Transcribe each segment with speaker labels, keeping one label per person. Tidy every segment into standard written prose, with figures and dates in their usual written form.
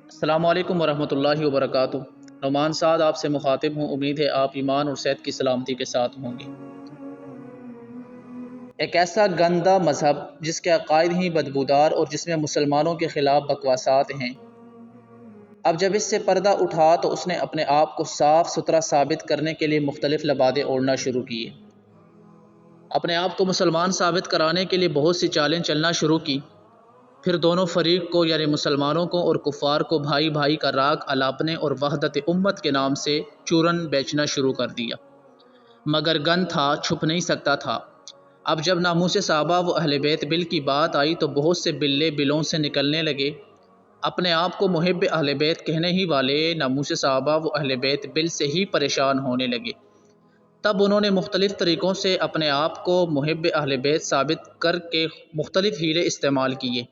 Speaker 1: السلام علیکم ورحمۃ اللہ وبرکاتہ۔ نعمان سعد آپ سے مخاطب ہوں، امید ہے آپ ایمان اور صحت کی سلامتی کے ساتھ ہوں گے۔ ایک ایسا گندہ مذہب جس کے عقائد ہی بدبودار اور جس میں مسلمانوں کے خلاف بکواسات ہیں، اب جب اس سے پردہ اٹھا تو اس نے اپنے آپ کو صاف ستھرا ثابت کرنے کے لیے مختلف لبادے اوڑھنا شروع کیے۔ اپنے آپ کو مسلمان ثابت کرانے کے لیے بہت سی چالیں چلنا شروع کی۔ پھر دونوں فریق کو یعنی مسلمانوں کو اور کفار کو بھائی بھائی کا راگ الاپنے اور وحدت امت کے نام سے چورن بیچنا شروع کر دیا۔ مگر گند تھا، چھپ نہیں سکتا تھا۔ اب جب ناموس صحابہ و اہل بیت بل کی بات آئی تو بہت سے بلے بلوں سے نکلنے لگے۔ اپنے آپ کو محب اہل بیت کہنے ہی والے ناموس صحابہ و اہل بیت بل سے ہی پریشان ہونے لگے۔ تب انہوں نے مختلف طریقوں سے اپنے آپ کو محب اہل بیت ثابت کر کے مختلف ہیلے استعمال کیے۔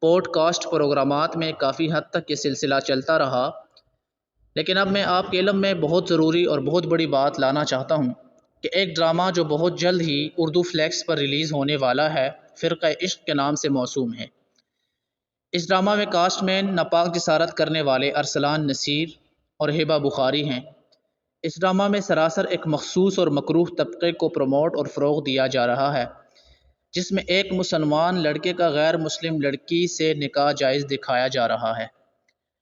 Speaker 1: پوڈ کاسٹ پروگرامات میں کافی حد تک یہ سلسلہ چلتا رہا، لیکن اب میں آپ کے علم میں بہت ضروری اور بہت بڑی بات لانا چاہتا ہوں کہ ایک ڈرامہ جو بہت جلد ہی اردو فلیکس پر ریلیز ہونے والا ہے، فرقہ عشق کے نام سے موسوم ہے۔ اس ڈرامہ میں کاسٹ مین ناپاک جسارت کرنے والے ارسلان نصیر اور ہبہ بخاری ہیں۔ اس ڈرامہ میں سراسر ایک مخصوص اور مکروہ طبقے کو پروموٹ اور فروغ دیا جا رہا ہے، جس میں ایک مسلمان لڑکے کا غیر مسلم لڑکی سے نکاح جائز دکھایا جا رہا ہے،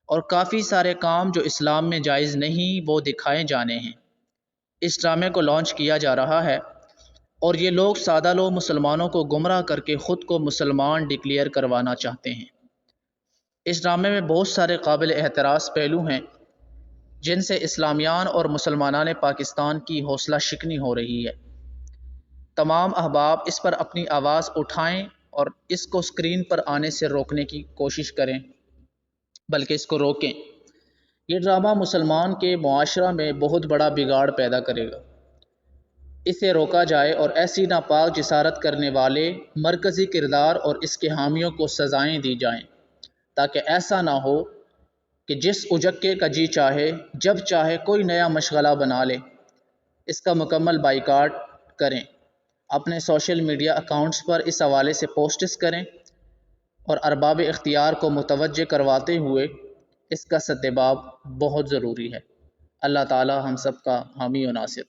Speaker 1: اور کافی سارے کام جو اسلام میں جائز نہیں وہ دکھائے جانے ہیں۔ اس ڈرامے کو لانچ کیا جا رہا ہے اور یہ لوگ سادہ لو مسلمانوں کو گمراہ کر کے خود کو مسلمان ڈکلیئر کروانا چاہتے ہیں۔ اس ڈرامے میں بہت سارے قابل احتراز پہلو ہیں جن سے اسلامیان اور مسلمانان پاکستان کی حوصلہ شکنی ہو رہی ہے۔ تمام احباب اس پر اپنی آواز اٹھائیں اور اس کو اسکرین پر آنے سے روکنے کی کوشش کریں، بلکہ اس کو روکیں۔ یہ ڈرامہ مسلمان کے معاشرہ میں بہت بڑا بگاڑ پیدا کرے گا۔ اسے روکا جائے اور ایسی ناپاک جسارت کرنے والے مرکزی کردار اور اس کے حامیوں کو سزائیں دی جائیں، تاکہ ایسا نہ ہو کہ جس اجکے کا جی چاہے جب چاہے کوئی نیا مشغلہ بنا لے۔ اس کا مکمل بائیکاٹ کریں، اپنے سوشل میڈیا اکاؤنٹس پر اس حوالے سے پوسٹس کریں اور ارباب اختیار کو متوجہ کرواتے ہوئے اس کا سدباب بہت ضروری ہے۔ اللہ تعالی ہم سب کا حامی و ناصر۔